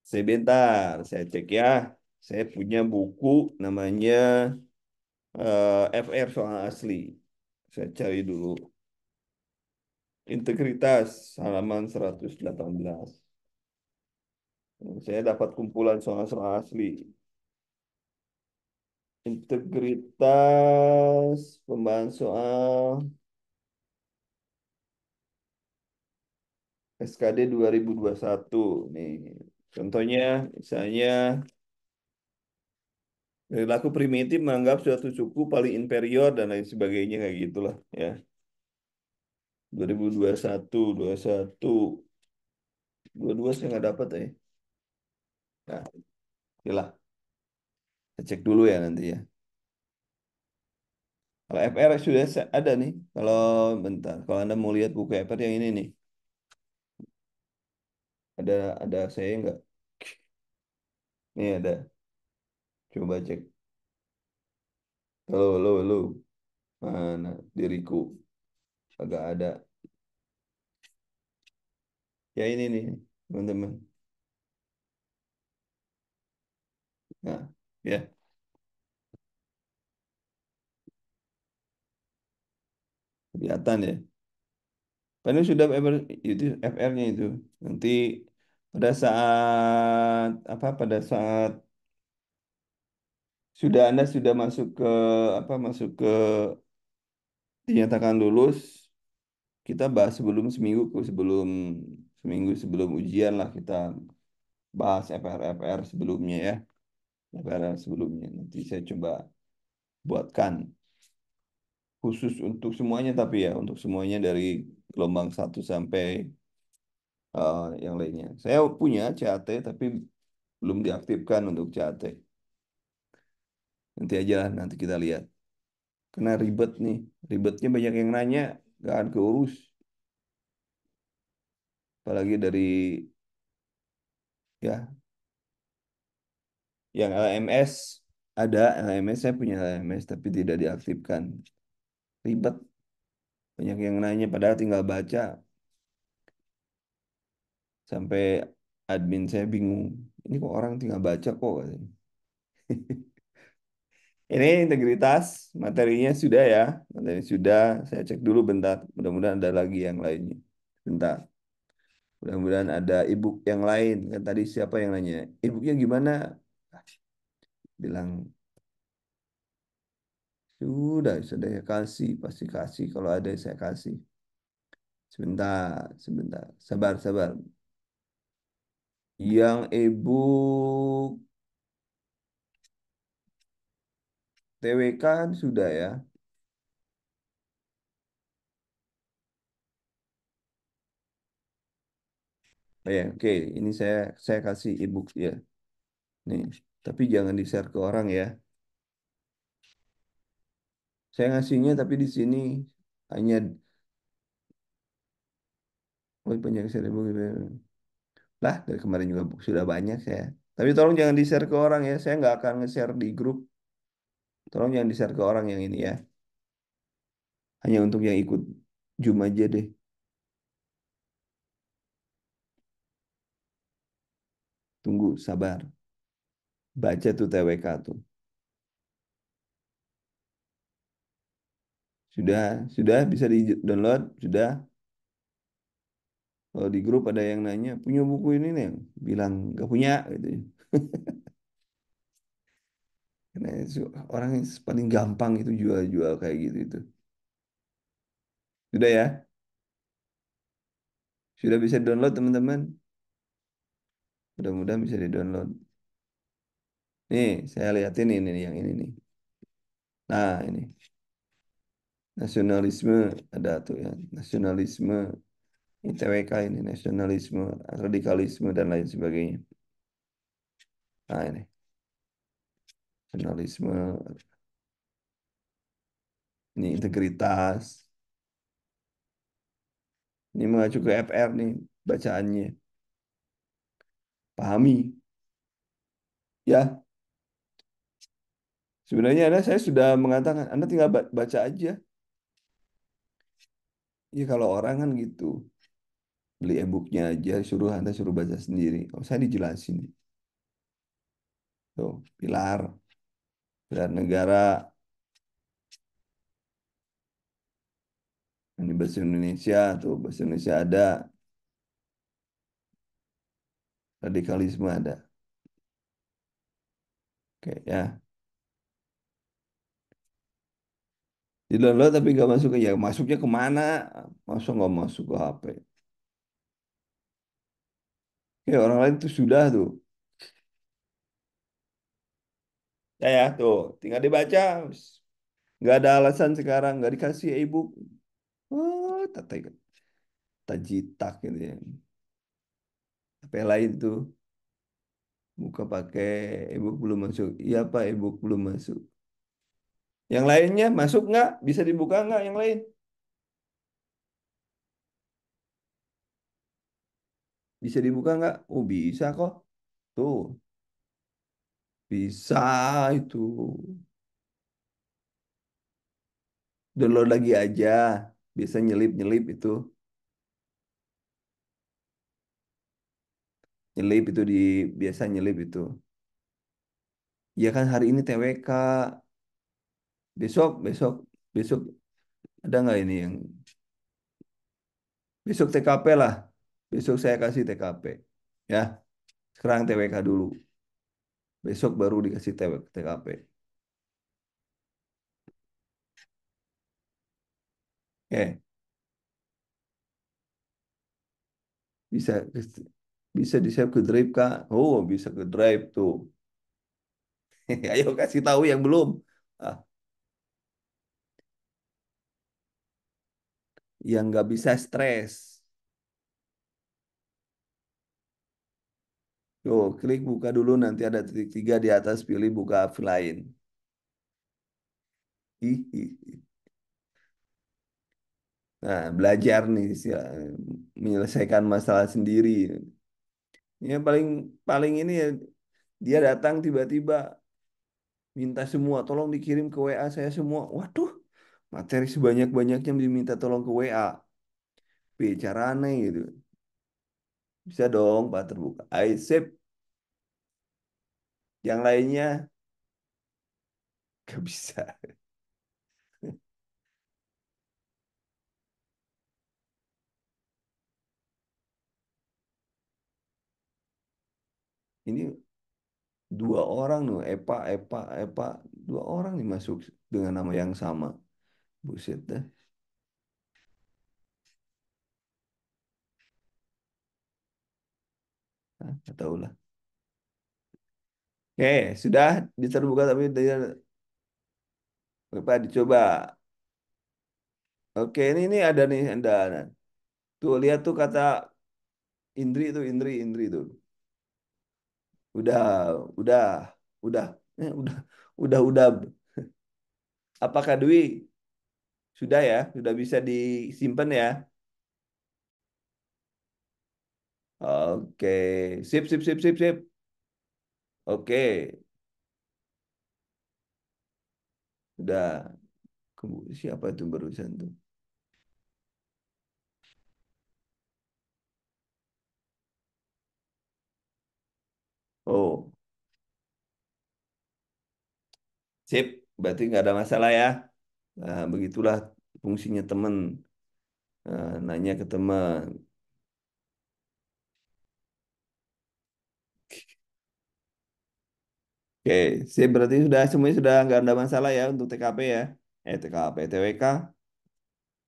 Sebentar, saya cek ya. Saya punya buku namanya FR soal asli. Saya cari dulu. Integritas halaman 118. Saya dapat kumpulan soal-soal asli. Integritas pembahasan soal SKD 2021. Nih, contohnya misalnya perilaku primitif menganggap suatu suku paling inferior dan lain sebagainya kayak gitulah ya. 2021, 21, 22 saya nggak dapat ya. Nah, inilah. Saya cek dulu ya nanti ya. Kalau FR sudah ada nih. Kalau bentar, kalau Anda mau lihat buku FR yang ini nih, ada saya nggak? Nih ada. Coba cek. Halo, halo, halo. Mana diriku? Agak ada. Ya ini nih, teman-teman. Nah, ya, kelihatan ya. Padahal sudah itu FR-nya itu. Nanti pada saat apa? Pada saat Anda sudah masuk ke apa? Masuk ke dinyatakan lulus, kita bahas seminggu sebelum ujian lah kita bahas FR sebelumnya ya. FR sebelumnya. Nanti saya coba buatkan khusus untuk semuanya tapi ya untuk semuanya dari gelombang satu sampai yang lainnya. Saya punya CAT tapi belum diaktifkan untuk CAT. Nanti aja lah, nanti kita lihat. Karena ribet nih, ribetnya banyak yang nanya, gak akan keurus. Apalagi dari ya yang LMS ada LMS, saya punya LMS tapi tidak diaktifkan. Ribet, banyak yang nanya padahal tinggal baca sampai admin saya bingung. Ini kok orang tinggal baca kok katanya. Ini integritas materinya sudah ya, materi sudah. Saya cek dulu bentar. Mudah-mudahan ada lagi yang lainnya. Bentar. Mudah-mudahan ada ebook yang lain. Kan tadi siapa yang nanya? Ebooknya gimana? Ah, bilang sudah ya kasih, pasti kasih. Kalau ada saya kasih. Sebentar, sebentar. Sabar, sabar. Yang ebook TWK kan sudah ya. Oh ya, oke. Ini saya kasih ebook ya. Nih, tapi jangan di-share ke orang ya. Saya ngasihnya tapi di sini hanya oh, banyak share ebook gitu. Lah, dari kemarin juga sudah banyak saya. Tapi tolong jangan di-share ke orang ya. Saya nggak akan nge-share di grup. Tolong jangan di-share ke orang yang ini ya. Hanya untuk yang ikut Zoom aja deh. Tunggu, sabar. Baca tuh TWK tuh. Sudah bisa di-download, sudah. Kalau di grup ada yang nanya, punya buku ini nih? Bilang, nggak punya gitu. Karena orang yang paling gampang itu jual-jual kayak gitu itu. Sudah ya? Sudah bisa download teman-teman? Mudah-mudahan bisa di-download. Nih, saya lihatin ini nih, yang ini nih. Nah, ini. Nasionalisme ada tuh ya. Nasionalisme, ini TWK ini. Nasionalisme, radikalisme, dan lain sebagainya. Nah, ini. Nasionalisme, ini integritas. Ini mengacu ke FR nih, bacaannya. Pahami. Ya, sebenarnya saya sudah mengatakan, Anda tinggal baca aja. Ya, kalau orang kan gitu. Beli e-booknya aja, Anda suruh baca sendiri. Kalau saya dijelasin. Tuh, pilar negara, ini bahasa Indonesia, tuh bahasa Indonesia ada, radikalisme ada. Oke, ya. Di download tapi nggak masuk ke, ya masuknya kemana? Masuk nggak masuk ke HP? Ya, orang lain tuh sudah tuh. Ya, tuh, tinggal dibaca. Nggak ada alasan sekarang, nggak dikasih e-book. Oh, tajitak gitu ya. HP lain tuh, buka pakai e-book belum masuk. Iya Pak, e-book belum masuk. Yang lainnya masuk nggak? Bisa dibuka nggak yang lain? Bisa dibuka nggak? Oh bisa kok. Tuh, bisa itu. Download lagi aja. Biasa nyelip-nyelip itu. Nyelip itu di biasa nyelip itu. Ya kan hari ini TWK. Besok, besok, besok ada nggak ini yang besok TKP lah. Besok saya kasih TKP. Ya, sekarang TWK dulu. Besok baru dikasih TKP. Oke, bisa bisa di-save ke Drive Kak. Oh, bisa ke Drive tuh. Ayo kasih tahu yang belum. Ah, yang nggak bisa stres. Yo, klik buka dulu nanti ada titik tiga di atas pilih buka offline. Hihi. Nah, belajar nih menyelesaikan masalah sendiri. Ya paling paling ini ya dia datang tiba-tiba minta semua tolong dikirim ke WA saya semua. Waduh, materi sebanyak-banyaknya diminta tolong ke WA. Cara aneh gitu. Bisa dong, Pak terbuka. I sip. Yang lainnya gak bisa. Ini dua orang loh, Epa, dua orang nih masuk dengan nama yang sama. Buset dah. Nah, nggak tahu lah. Oke, sudah terbuka tapi dia apa dicoba. Oke, ini ada nih Anda. Tuh lihat tuh kata Indri tuh. Udah, udah, udah, udah. Apakah Dwi sudah ya? Sudah bisa disimpan ya? Oke, sip. Oke, udah. Siapa tuh barusan tuh? Oh, sip. Berarti nggak ada masalah ya. Nah, begitulah fungsinya teman. Nanya ke teman. Oke, sip. Berarti sudah semuanya sudah nggak ada masalah ya untuk TKP ya. TKP, TWK.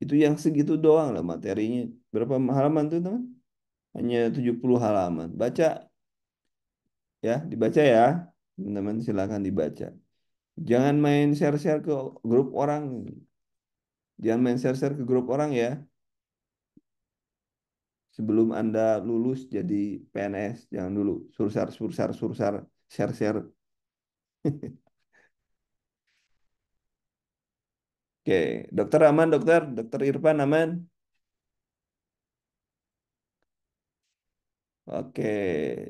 Itu yang segitu doang lah materinya. Berapa halaman tuh teman? Hanya 70 halaman. Baca ya, dibaca ya. Teman-teman silakan dibaca. Jangan main share-share ke grup orang. Jangan main share-share ke grup orang ya. Sebelum Anda lulus jadi PNS, jangan dulu sursar, share-share. Oke, dokter aman, dokter Irfan aman. Oke,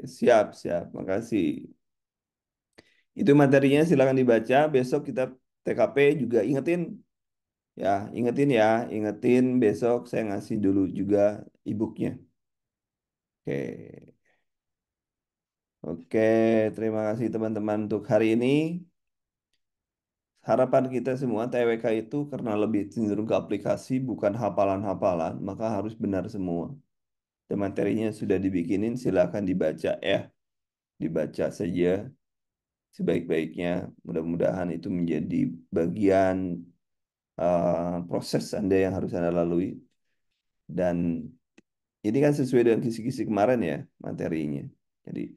siap, makasih. Itu materinya silakan dibaca. Besok kita TKP juga ya, ingetin besok saya ngasih dulu juga e-booknya. Oke, oke, terima kasih teman-teman untuk hari ini. Harapan kita semua TWK itu karena lebih cenderung ke aplikasi bukan hafalan-hafalan, maka harus benar semua. Dan materinya sudah dibikinin, silakan dibaca ya. Dibaca saja sebaik-baiknya. Mudah-mudahan itu menjadi bagian proses Anda yang harus Anda lalui. Dan ini kan sesuai dengan kisi-kisi kemarin ya materinya. Jadi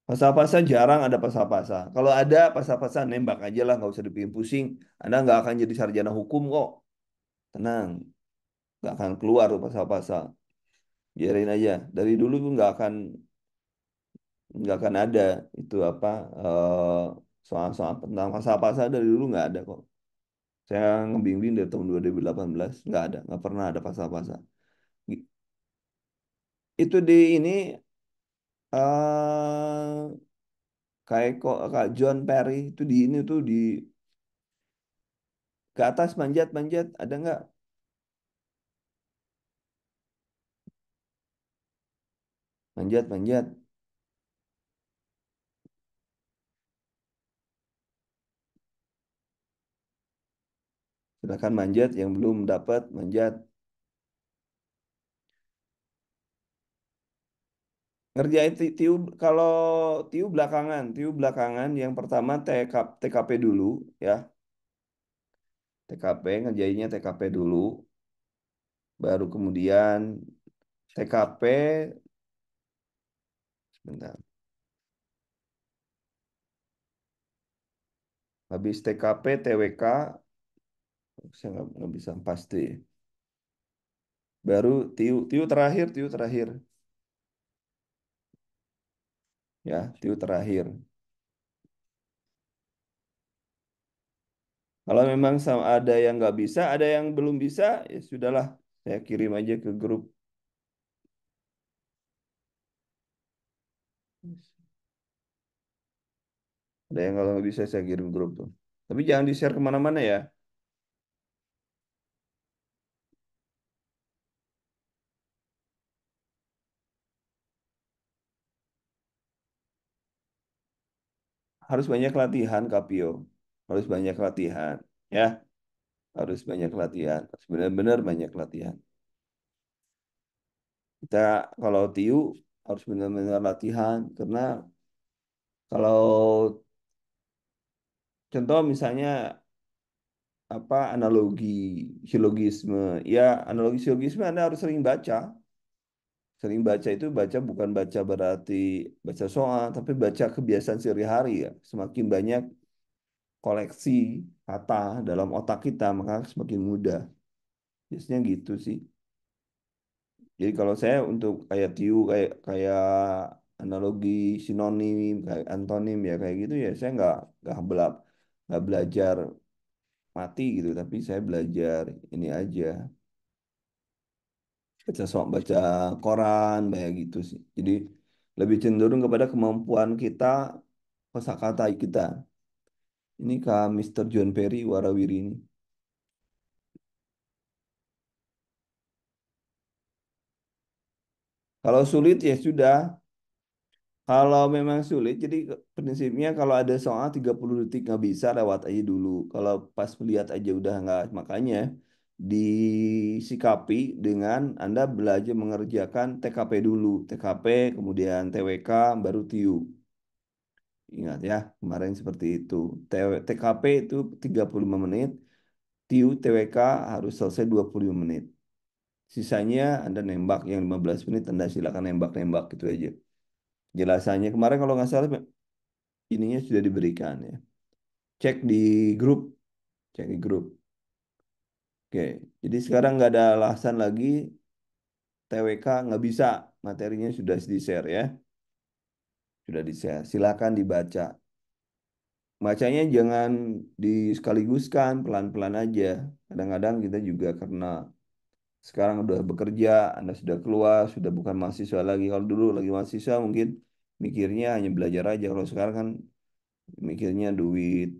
pasal-pasal jarang ada pasal-pasal. Kalau ada pasal-pasal nembak aja lah, nggak usah dibikin pusing. Anda nggak akan jadi sarjana hukum kok. Tenang, nggak akan keluar tuh pasal-pasal. Biarin aja. Dari dulu pun nggak akan ada itu apa soal-soal tentang pasal-pasal dari dulu nggak ada kok. Saya ngebimbing dari tahun 2018 nggak ada, nggak pernah ada pasal-pasal. Itu di ini eh kayak kok Kak John Perry itu di ini tuh Ke atas manjat, manjat. Ada nggak? Manjat, manjat. Silakan manjat. Yang belum dapat, manjat. Ngerjain tiu, kalau tiu belakangan. Yang pertama TKP dulu, ya. TKP, ngerjainnya TKP dulu. Baru kemudian TKP, sebentar. Habis TKP, TWK, saya nggak bisa pasti. Baru tiu terakhir, ya, tiu terakhir. Kalau memang ada yang nggak bisa, ada yang belum bisa, ya sudahlah, saya kirim aja ke grup. Ada yang kalau nggak bisa saya kirim grup tuh. Tapi jangan di-share kemana-mana ya. Harus banyak latihan, Kapio. Harus banyak latihan, ya. Harus banyak latihan. Harus benar-benar banyak latihan. Kita kalau TIU harus benar-benar latihan karena kalau contoh misalnya apa analogi silogisme, ya analogi silogisme Anda harus sering baca. Sering baca itu baca bukan baca berarti baca soal, tapi baca kebiasaan sehari-hari ya. Semakin banyak koleksi kata dalam otak kita, maka semakin mudah. Biasanya gitu sih. Jadi kalau saya untuk kayak TIU, kayak kayak analogi sinonim, kayak antonim ya kayak gitu ya, saya nggak belajar mati gitu, tapi saya belajar ini aja, baca koran kayak gitu sih. Jadi lebih cenderung kepada kemampuan kita, kosakata kita. Ini Kak Mister John Perry Warawiri ini. Kalau sulit ya sudah. Kalau memang sulit, jadi prinsipnya kalau ada soal 30 detik nggak bisa, lewat aja dulu. Kalau pas melihat aja udah nggak, makanya disikapi dengan Anda belajar mengerjakan TKP dulu. TKP, kemudian TWK, baru TIU. Ingat ya, kemarin seperti itu. TKP itu 35 menit, TIU, TWK harus selesai 25 menit. Sisanya Anda nembak, yang 15 menit Anda silakan nembak-nembak gitu aja. Jelasannya kemarin kalau nggak salah ininya sudah diberikan ya. Cek di grup, cek di grup. Oke, jadi sekarang nggak ada alasan lagi TWK nggak bisa, materinya sudah di-share ya, sudah di-share. Silakan dibaca. Bacanya jangan disekaligus pelan-pelan aja. Kadang-kadang kita juga karena sekarang udah bekerja, Anda sudah keluar, sudah bukan mahasiswa lagi. Kalau dulu lagi mahasiswa mungkin mikirnya hanya belajar aja. Kalau sekarang kan mikirnya duit,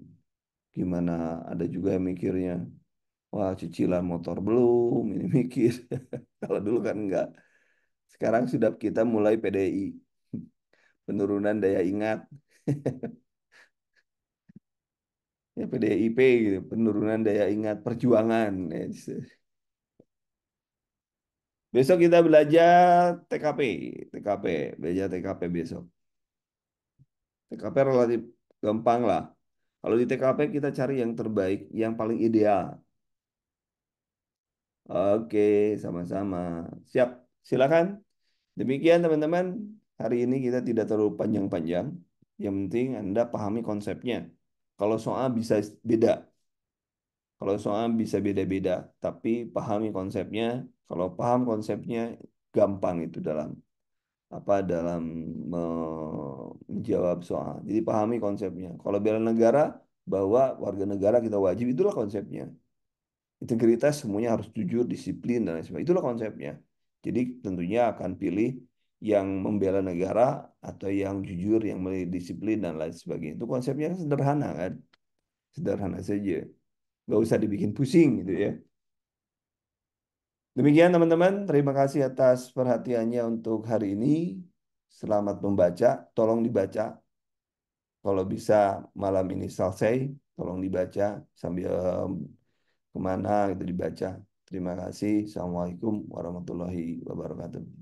gimana ada juga yang mikirnya wah, cicilan motor belum, ini mikir. Kalau dulu kan enggak. Sekarang sudah kita mulai PDI, penurunan daya ingat. Ya PDIP gitu, penurunan daya ingat perjuangan. Besok kita belajar TKP, TKP, belajar TKP besok. TKP relatif gampang lah. Kalau di TKP kita cari yang terbaik, yang paling ideal. Oke, sama-sama. Siap, silakan. Demikian teman-teman, hari ini kita tidak terlalu panjang-panjang. Yang penting Anda pahami konsepnya. Kalau soal bisa beda, kalau soal bisa beda-beda, tapi pahami konsepnya. Kalau paham konsepnya, gampang itu dalam menjawab soal. Jadi pahami konsepnya. Kalau bela negara, bahwa warga negara kita wajib, itulah konsepnya. Integritas semuanya harus jujur, disiplin, dan lain sebagainya. Itulah konsepnya. Jadi tentunya akan pilih yang membela negara atau yang jujur, yang disiplin, dan lain sebagainya. Itu konsepnya kan sederhana kan? Sederhana saja. nggak usah dibikin pusing gitu ya. Demikian teman-teman, terima kasih atas perhatiannya untuk hari ini. Selamat membaca, tolong dibaca. Kalau bisa malam ini selesai, tolong dibaca sambil kemana itu dibaca. Terima kasih. Assalamualaikum warahmatullahi wabarakatuh.